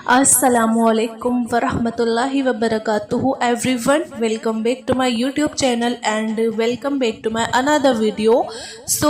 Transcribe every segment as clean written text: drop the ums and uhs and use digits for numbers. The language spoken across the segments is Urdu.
Assalamu alaikum warahmatullahi wabarakatuh everyone. Welcome back to my YouTube channel and welcome back to my another video. So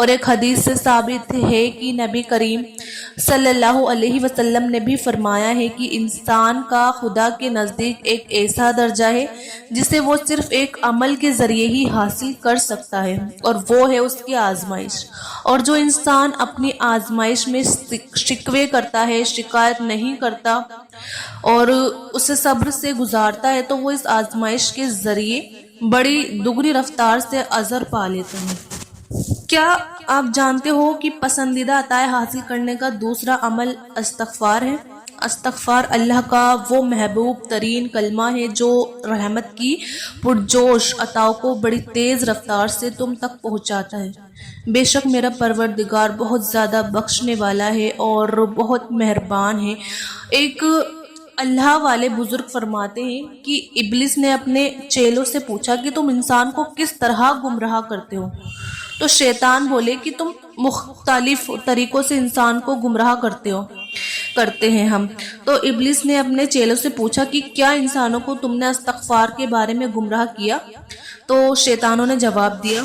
اور ایک حدیث سے ثابت ہے کہ نبی کریم صلی اللہ علیہ وسلم نے بھی فرمایا ہے کہ انسان کا خدا کے نزدیک ایک ایسا درجہ ہے جسے وہ صرف ایک عمل کے ذریعے ہی حاصل کر سکتا ہے، اور وہ ہے اس کی آزمائش۔ اور جو انسان اپنی آزمائش میں شکوے کرتا ہے، شکایت نہیں کرتا اور اسے صبر سے گزارتا ہے، تو وہ اس آزمائش کے ذریعے بڑی دگنی رفتار سے اجر پا لیتا ہے۔ کیا آپ جانتے ہو کہ پسندیدہ عطائیں حاصل کرنے کا دوسرا عمل استغفار ہے؟ استغفار اللہ کا وہ محبوب ترین کلمہ ہے جو رحمت کی پرجوش عطاؤں کو بڑی تیز رفتار سے تم تک پہنچاتا ہے۔ بے شک میرا پروردگار بہت زیادہ بخشنے والا ہے اور بہت مہربان ہے۔ ایک اللہ والے بزرگ فرماتے ہیں کہ ابلیس نے اپنے چیلوں سے پوچھا کہ تم انسان کو کس طرح گمراہ کرتے ہو؟ تو شیطان بولے کہ تم مختلف طریقوں سے انسان کو گمراہ کرتے ہیں ہم۔ تو ابلیس نے اپنے چیلوں سے پوچھا کہ کیا انسانوں کو تم نے استغفار کے بارے میں گمراہ کیا؟ تو شیطانوں نے جواب دیا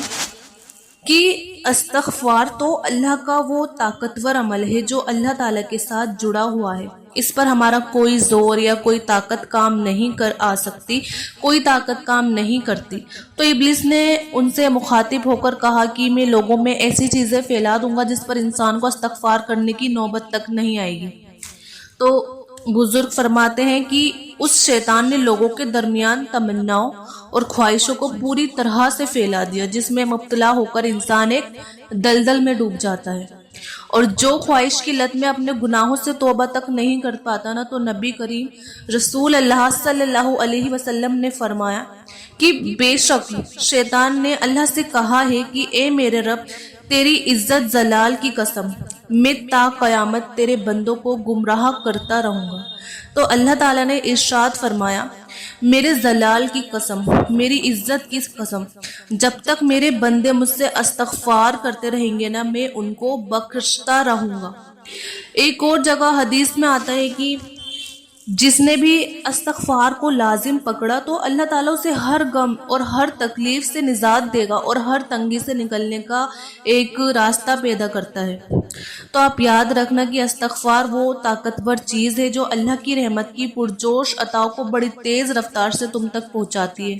کہ استغفار تو اللہ کا وہ طاقتور عمل ہے جو اللہ تعالیٰ کے ساتھ جڑا ہوا ہے، اس پر ہمارا کوئی زور یا کوئی طاقت کام نہیں آ سکتی، کوئی طاقت کام نہیں کرتی۔ تو ابلیس نے ان سے مخاطب ہو کر کہا کہ میں لوگوں میں ایسی چیزیں پھیلا دوں گا جس پر انسان کو استغفار کرنے کی نوبت تک نہیں آئے گی۔ تو بزرگ فرماتے ہیں کہ اس شیطان نے لوگوں کے درمیان تمناؤں اور خواہشوں کو پوری طرح سے پھیلا دیا، جس میں مبتلا ہو کر انسان ایک دلدل میں ڈوب جاتا ہے۔ اور جو خواہش کی لت میں اپنے گناہوں سے توبہ تک نہیں کر پاتا نا، تو نبی کریم رسول اللہ صلی اللہ علیہ وسلم نے فرمایا کہ بے شک شیطان نے اللہ سے کہا ہے کہ اے میرے رب، تیری عزت جلال کی قسم، میں تا قیامت تیرے بندوں کو گمراہ کرتا رہوں گا۔ تو اللہ تعالیٰ نے ارشاد فرمایا، میرے جلال کی قسم، میری عزت کی قسم، جب تک میرے بندے مجھ سے استغفار کرتے رہیں گے نا، میں ان کو بخشتا رہوں گا۔ ایک اور جگہ حدیث میں آتا ہے کہ جس نے بھی استغفار کو لازم پکڑا تو اللہ تعالیٰ اسے ہر غم اور ہر تکلیف سے نجات دے گا اور ہر تنگی سے نکلنے کا ایک راستہ پیدا کرتا ہے۔ تو آپ یاد رکھنا کہ استغفار وہ طاقتور چیز ہے جو اللہ کی رحمت کی پرجوش عطاؤں کو بڑی تیز رفتار سے تم تک پہنچاتی ہے۔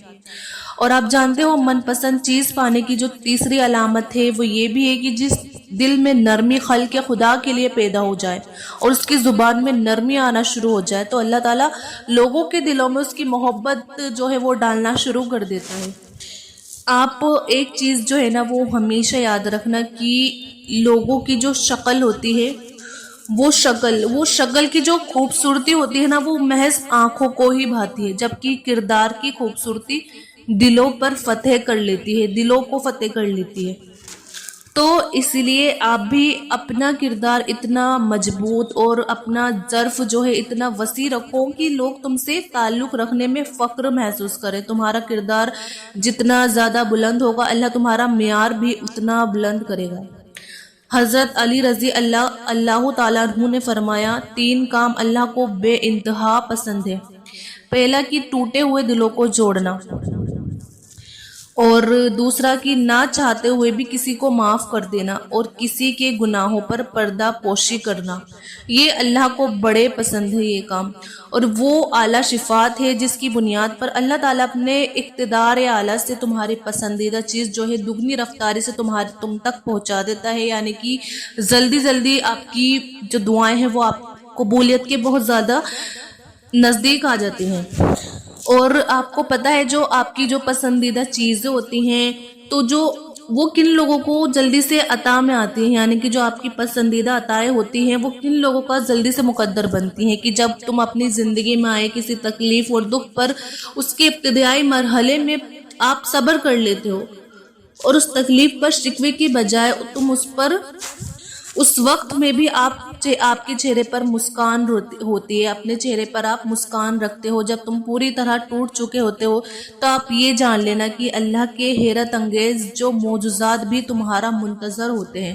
اور آپ جانتے ہو من پسند چیز پانے کی جو تیسری علامت ہے وہ یہ بھی ہے کہ جس دل میں نرمی خلق خدا کے لیے پیدا ہو جائے اور اس کی زبان میں نرمی آنا شروع ہو جائے، تو اللہ تعالیٰ لوگوں کے دلوں میں اس کی محبت جو ہے وہ ڈالنا شروع کر دیتا ہے۔ آپ ایک چیز جو ہے نا وہ ہمیشہ یاد رکھنا کہ لوگوں کی جو شکل ہوتی ہے وہ شکل کی جو خوبصورتی ہوتی ہے نا وہ محض آنکھوں کو ہی بھاتی ہے، جبکہ کردار کی خوبصورتی دلوں پر فتح کر لیتی ہے، دلوں کو فتح کر لیتی ہے۔ تو اس لیے آپ بھی اپنا کردار اتنا مضبوط اور اپنا ظرف جو ہے اتنا وسیع رکھو کہ لوگ تم سے تعلق رکھنے میں فخر محسوس کریں۔ تمہارا کردار جتنا زیادہ بلند ہوگا اللہ تمہارا معیار بھی اتنا بلند کرے گا۔ حضرت علی رضی اللہ تعالیٰ عنہ نے فرمایا، 3 کام اللہ کو بے انتہا پسند ہے۔ پہلا کہ ٹوٹے ہوئے دلوں کو جوڑنا، اور دوسرا کہ نہ چاہتے ہوئے بھی کسی کو معاف کر دینا، اور کسی کے گناہوں پر پردہ پوشی کرنا۔ یہ اللہ کو بڑے پسند ہے یہ کام، اور وہ اعلیٰ صفات ہے جس کی بنیاد پر اللہ تعالیٰ اپنے اقتدار اعلیٰ سے تمہاری پسندیدہ چیز جو ہے دگنی رفتاری سے تم تک پہنچا دیتا ہے، یعنی کہ جلدی آپ کی جو دعائیں ہیں وہ آپ قبولیت کے بہت زیادہ نزدیک آ جاتی ہیں۔ اور آپ کو پتہ ہے جو آپ کی جو پسندیدہ چیزیں ہوتی ہیں تو جو وہ کن لوگوں کو جلدی سے عطا میں آتی ہیں، یعنی کہ جو آپ کی پسندیدہ عطائیں ہوتی ہیں وہ کن لوگوں کا جلدی سے مقدر بنتی ہیں کہ جب تم اپنی زندگی میں آئے کسی تکلیف اور دکھ پر اس کے ابتدائی مرحلے میں آپ صبر کر لیتے ہو اور اس تکلیف پر شکوے کی بجائے تم اس وقت میں بھی آپ کے چہرے پر مسکان ہوتی ہے، اپنے چہرے پر آپ مسکان رکھتے ہو جب تم پوری طرح ٹوٹ چکے ہوتے ہو، تو آپ یہ جان لینا کہ اللہ کے حیرت انگیز جو معجزات بھی تمہارا منتظر ہوتے ہیں۔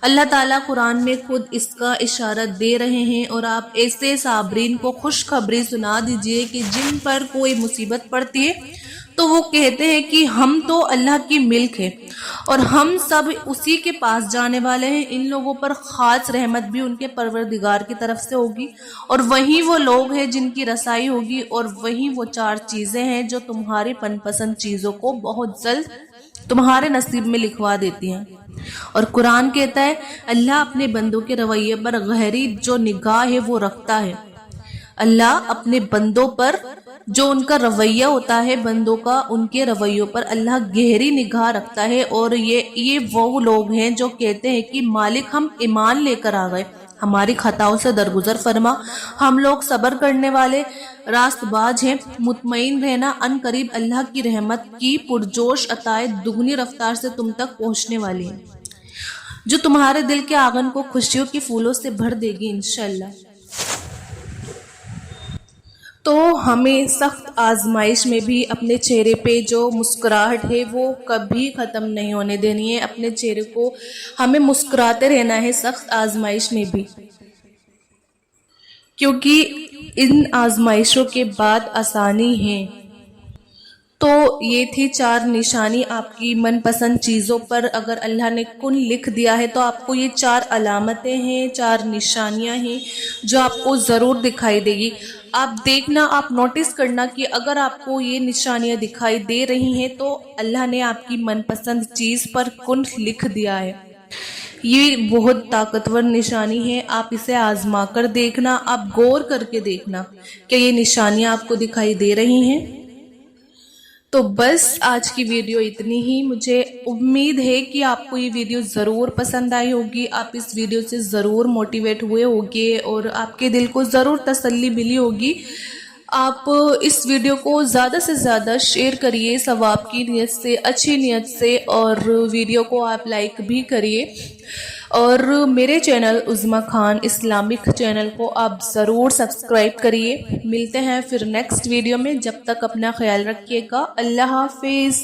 اللہ تعالیٰ قرآن میں خود اس کا اشارہ دے رہے ہیں، اور آپ ایسے صابرین کو خوشخبری سنا دیجئے کہ جن پر کوئی مصیبت پڑتی ہے تو وہ کہتے ہیں کہ ہم تو اللہ کی ملک ہے اور ہم سب اسی کے پاس جانے والے ہیں، ان لوگوں پر خاص رحمت بھی ان کے پروردگار کی طرف سے ہوگی، اور وہی وہ لوگ ہیں جن کی رسائی ہوگی، اور وہی وہ 4 چیزیں ہیں جو تمہاری من پسند چیزوں کو بہت جلد تمہارے نصیب میں لکھوا دیتی ہیں۔ اور قرآن کہتا ہے اللہ اپنے بندوں کے رویے پر گہری جو نگاہ ہے وہ رکھتا ہے۔ اللہ اپنے بندوں پر جو ان کا رویہ ہوتا ہے، بندوں کا ان کے رویوں پر اللہ گہری نگاہ رکھتا ہے، اور یہ وہ لوگ ہیں جو کہتے ہیں کہ مالک ہم ایمان لے کر آ گئے، ہماری خطاؤں سے درگزر فرما، ہم لوگ صبر کرنے والے راست باز ہیں، مطمئن رہنا ان قریب اللہ کی رحمت کی پرجوش عطائے دگنی رفتار سے تم تک پہنچنے والی ہیں، جو تمہارے دل کے آنگن کو خوشیوں کی پھولوں سے بھر دے گی انشاءاللہ۔ تو ہمیں سخت آزمائش میں بھی اپنے چہرے پہ جو مسکراہٹ ہے وہ کبھی ختم نہیں ہونے دینی ہے، اپنے چہرے کو ہمیں مسکراتے رہنا ہے سخت آزمائش میں بھی، کیونکہ ان آزمائشوں کے بعد آسانی ہے۔ تو یہ تھی 4 نشانی آپ کی من پسند چیزوں پر اگر اللہ نے کن لکھ دیا ہے تو آپ کو یہ 4 علامتیں ہیں، 4 نشانیاں ہیں جو آپ کو ضرور دکھائی دے گی۔ آپ دیکھنا، آپ نوٹس کرنا کہ اگر آپ کو یہ نشانیاں دکھائی دے رہی ہیں تو اللہ نے آپ کی من پسند چیز پر کن لکھ دیا ہے۔ یہ بہت طاقتور نشانی ہے، آپ اسے آزما کر دیکھنا، آپ غور کر کے دیکھنا کہ یہ نشانیاں آپ کو دکھائی دے رہی ہیں۔ تو بس آج کی ویڈیو اتنی ہی، مجھے امید ہے کہ آپ کو یہ ویڈیو ضرور پسند آئی ہوگی، آپ اس ویڈیو سے ضرور موٹیویٹ ہوئے ہوگے اور آپ کے دل کو ضرور تسلی ملی ہوگی۔ آپ اس ویڈیو کو زیادہ سے زیادہ شیئر کریے ثواب کی نیت سے، اچھی نیت سے، اور ویڈیو کو آپ لائک بھی کریے، اور میرے چینل عظمیٰ خان اسلامک چینل کو آپ ضرور سبسکرائب کریے۔ ملتے ہیں پھر نیکسٹ ویڈیو میں، جب تک اپنا خیال رکھیے گا، اللہ حافظ۔